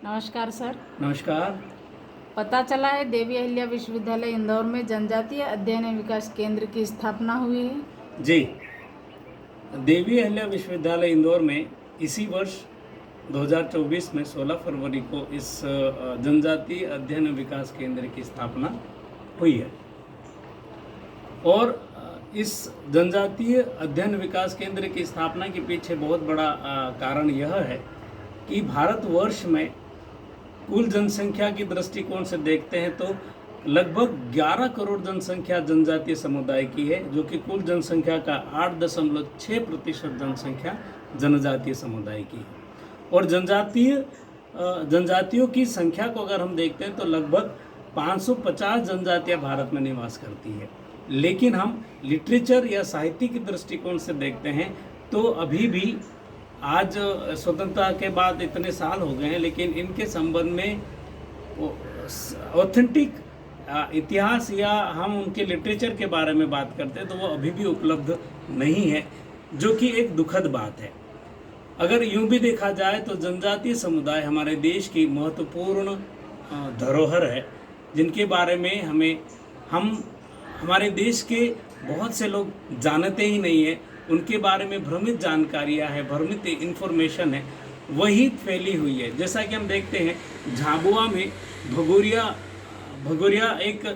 नमस्कार सर। नमस्कार। पता चला है देवी अहिल्या विश्वविद्यालय इंदौर में जनजातीय अध्ययन एवं विकास केंद्र की स्थापना हुई है। जी, देवी अहिल्या विश्वविद्यालय इंदौर में इसी वर्ष 2024 में 16 फरवरी को इस जनजातीय अध्ययन एवं विकास केंद्र की स्थापना हुई है। और इस जनजातीय अध्ययन विकास केंद्र की स्थापना के पीछे बहुत बड़ा कारण यह है कि भारतवर्ष में कुल जनसंख्या की दृष्टिकोण से देखते हैं तो लगभग 11 करोड़ जनसंख्या जनजातीय समुदाय की है, जो कि कुल जनसंख्या का 8.6% जनसंख्या जनजातीय समुदाय की है। और जनजातियों की संख्या को अगर हम देखते हैं तो लगभग 550 जनजातियां भारत में निवास करती है। लेकिन हम लिटरेचर या साहित्य की दृष्टिकोण से देखते हैं तो अभी भी आज स्वतंत्रता के बाद इतने साल हो गए हैं, लेकिन इनके संबंध में ऑथेंटिक इतिहास या हम उनके लिटरेचर के बारे में बात करते हैं तो वो अभी भी उपलब्ध नहीं है, जो कि एक दुखद बात है। अगर यूं भी देखा जाए तो जनजातीय समुदाय हमारे देश की महत्वपूर्ण धरोहर है, जिनके बारे में हमारे देश के बहुत से लोग जानते ही नहीं है। उनके बारे में भ्रमित जानकारियाँ है, भ्रमित इन्फॉर्मेशन है, वही फैली हुई है। जैसा कि हम देखते हैं झाबुआ में भगोरिया एक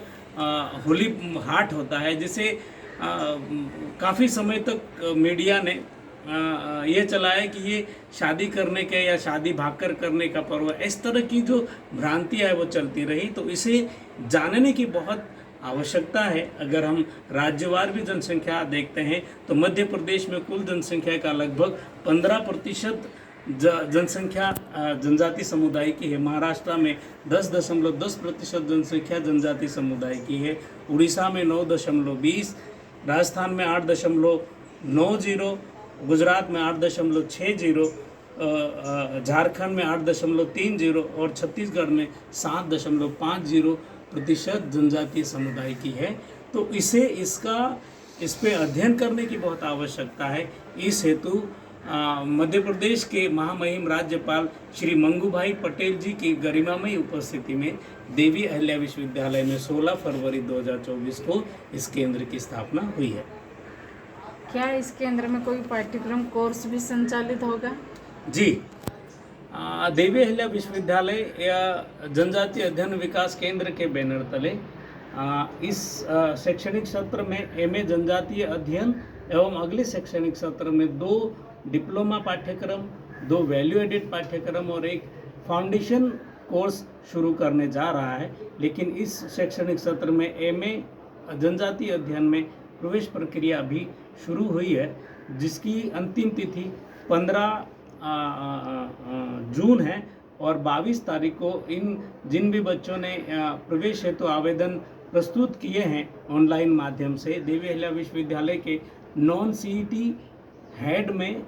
होली हाट होता है, जिसे काफ़ी समय तक मीडिया ने ये चलाया कि ये शादी करने के या शादी भागकर करने का पर्व है। इस तरह की जो भ्रांतियाँ है वो चलती रही, तो इसे जानने की बहुत आवश्यकता है। अगर हम राज्यवार भी जनसंख्या देखते हैं तो मध्य प्रदेश में कुल जनसंख्या का लगभग 15% जनसंख्या जनजाति समुदाय की है। महाराष्ट्र में 10.10% जनसंख्या जनजाति समुदाय की है। उड़ीसा में 9.20, राजस्थान में 8.90, गुजरात में 8.60, झारखंड में 8.30 और छत्तीसगढ़ में 7.50% जनजातीय समुदाय की है। तो इस पे अध्ययन करने की बहुत आवश्यकता है। इस हेतु मध्य प्रदेश के महामहिम राज्यपाल श्री मंगूभाई पटेल जी की गरिमामयी उपस्थिति में देवी अहिल्या विश्वविद्यालय में 16 फरवरी 2024 को इस केंद्र की स्थापना हुई है। क्या इस केंद्र में कोई पाठ्यक्रम कोर्स भी संचालित होगा? जी, देवी अहिल्या विश्वविद्यालय या जनजातीय अध्ययन विकास केंद्र के बैनर तले इस शैक्षणिक सत्र में एमए जनजातीय अध्ययन एवं अगले शैक्षणिक सत्र में 2 डिप्लोमा पाठ्यक्रम, 2 वैल्यू एडेड पाठ्यक्रम और एक फाउंडेशन कोर्स शुरू करने जा रहा है। लेकिन इस शैक्षणिक सत्र में एमए जनजातीय अध्ययन में प्रवेश प्रक्रिया अभी शुरू हुई है, जिसकी अंतिम तिथि 15 जून है। और 22 तारीख को जिन भी बच्चों ने प्रवेश हेतु आवेदन प्रस्तुत किए हैं ऑनलाइन माध्यम से, देवी अहिल्या विश्वविद्यालय के नॉन सीईटी हेड में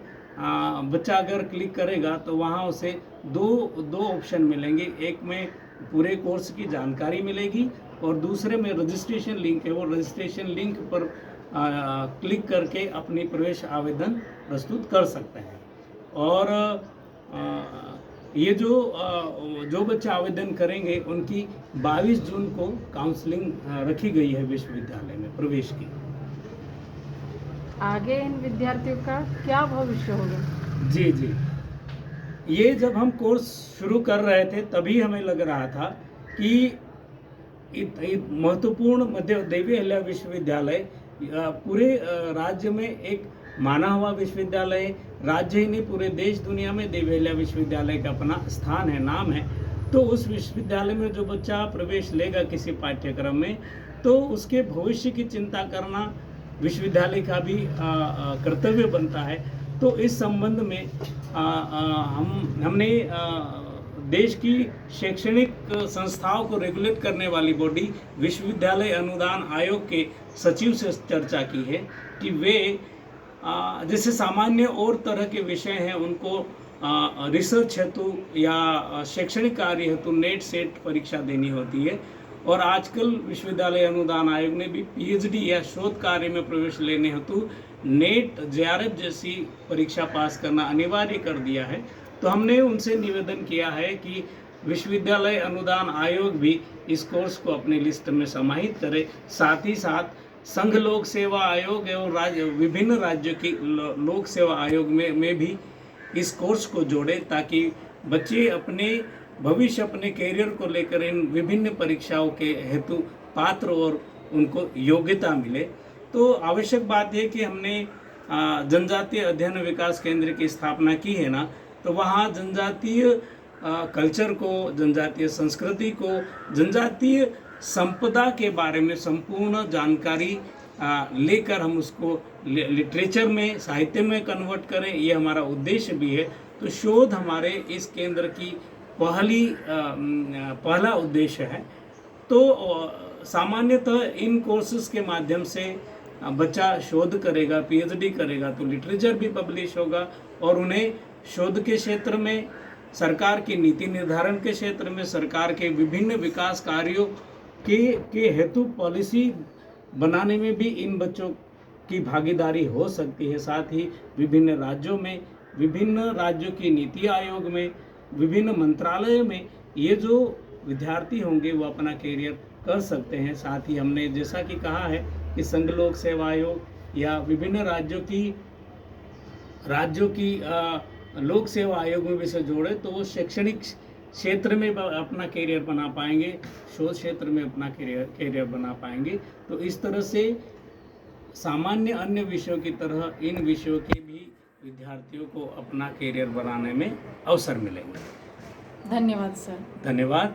बच्चा अगर क्लिक करेगा तो वहाँ उसे दो ऑप्शन मिलेंगे। एक में पूरे कोर्स की जानकारी मिलेगी और दूसरे में रजिस्ट्रेशन लिंक है। वो रजिस्ट्रेशन लिंक पर क्लिक करके अपनी प्रवेश आवेदन प्रस्तुत कर सकते हैं। और ये जो बच्चे आवेदन करेंगे उनकी 22 जून को काउंसलिंग रखी गई है विश्वविद्यालय में प्रवेश की। आगे इन विद्यार्थियों का क्या भविष्य होगा? जी, ये जब हम कोर्स शुरू कर रहे थे तभी हमें लग रहा था कि महत्वपूर्ण देवी अहिल्या विश्वविद्यालय पूरे राज्य में एक माना हुआ विश्वविद्यालय, राज्य ही नहीं पूरे देश दुनिया में देवी अहिल्या विश्वविद्यालय का अपना स्थान है, नाम है। तो उस विश्वविद्यालय में जो बच्चा प्रवेश लेगा किसी पाठ्यक्रम में, तो उसके भविष्य की चिंता करना विश्वविद्यालय का भी कर्तव्य बनता है। तो इस संबंध में हमने देश की शैक्षणिक संस्थाओं को रेगुलेट करने वाली बॉडी विश्वविद्यालय अनुदान आयोग के सचिव से चर्चा की है कि वे जैसे सामान्य और तरह के विषय हैं उनको रिसर्च हेतु या शैक्षणिक कार्य हेतु नेट सेट परीक्षा देनी होती है। और आजकल विश्वविद्यालय अनुदान आयोग ने भी पीएचडी या शोध कार्य में प्रवेश लेने हेतु नेट जेआरएफ जैसी परीक्षा पास करना अनिवार्य कर दिया है। तो हमने उनसे निवेदन किया है कि विश्वविद्यालय अनुदान आयोग भी इस कोर्स को अपनी लिस्ट में समाहित करे। साथ ही साथ संघ लोक सेवा आयोग एवं विभिन्न राज्यों की लोक सेवा आयोग में भी इस कोर्स को जोड़े, ताकि बच्चे अपने भविष्य, अपने कैरियर को लेकर इन विभिन्न परीक्षाओं के हेतु पात्र और उनको योग्यता मिले। तो आवश्यक बात है कि हमने जनजातीय अध्ययन विकास केंद्र की स्थापना की है ना, तो वहाँ जनजातीय कल्चर को, जनजातीय संस्कृति को, जनजातीय संपदा के बारे में संपूर्ण जानकारी लेकर हम उसको लिटरेचर में, साहित्य में कन्वर्ट करें, ये हमारा उद्देश्य भी है। तो शोध हमारे इस केंद्र की पहला उद्देश्य है। तो सामान्यतः इन कोर्सेज के माध्यम से बच्चा शोध करेगा, पीएचडी करेगा, तो लिटरेचर भी पब्लिश होगा और उन्हें शोध के क्षेत्र में, सरकार की नीति निर्धारण के क्षेत्र में, सरकार के विभिन्न विकास कार्यों के हेतु पॉलिसी बनाने में भी इन बच्चों की भागीदारी हो सकती है। साथ ही विभिन्न राज्यों में, विभिन्न राज्यों की नीति आयोग में, विभिन्न मंत्रालयों में ये जो विद्यार्थी होंगे वो अपना कैरियर कर सकते हैं। साथ ही हमने जैसा कि कहा है कि संघ लोक सेवा आयोग या विभिन्न राज्यों की लोक सेवा आयोग में भी से जोड़े, तो वो शैक्षणिक क्षेत्र में अपना कैरियर बना पाएंगे, शोध क्षेत्र में अपना कैरियर बना पाएंगे। तो इस तरह से सामान्य अन्य विषयों की तरह इन विषयों के भी विद्यार्थियों को अपना कैरियर बनाने में अवसर मिलेंगे। धन्यवाद सर। धन्यवाद।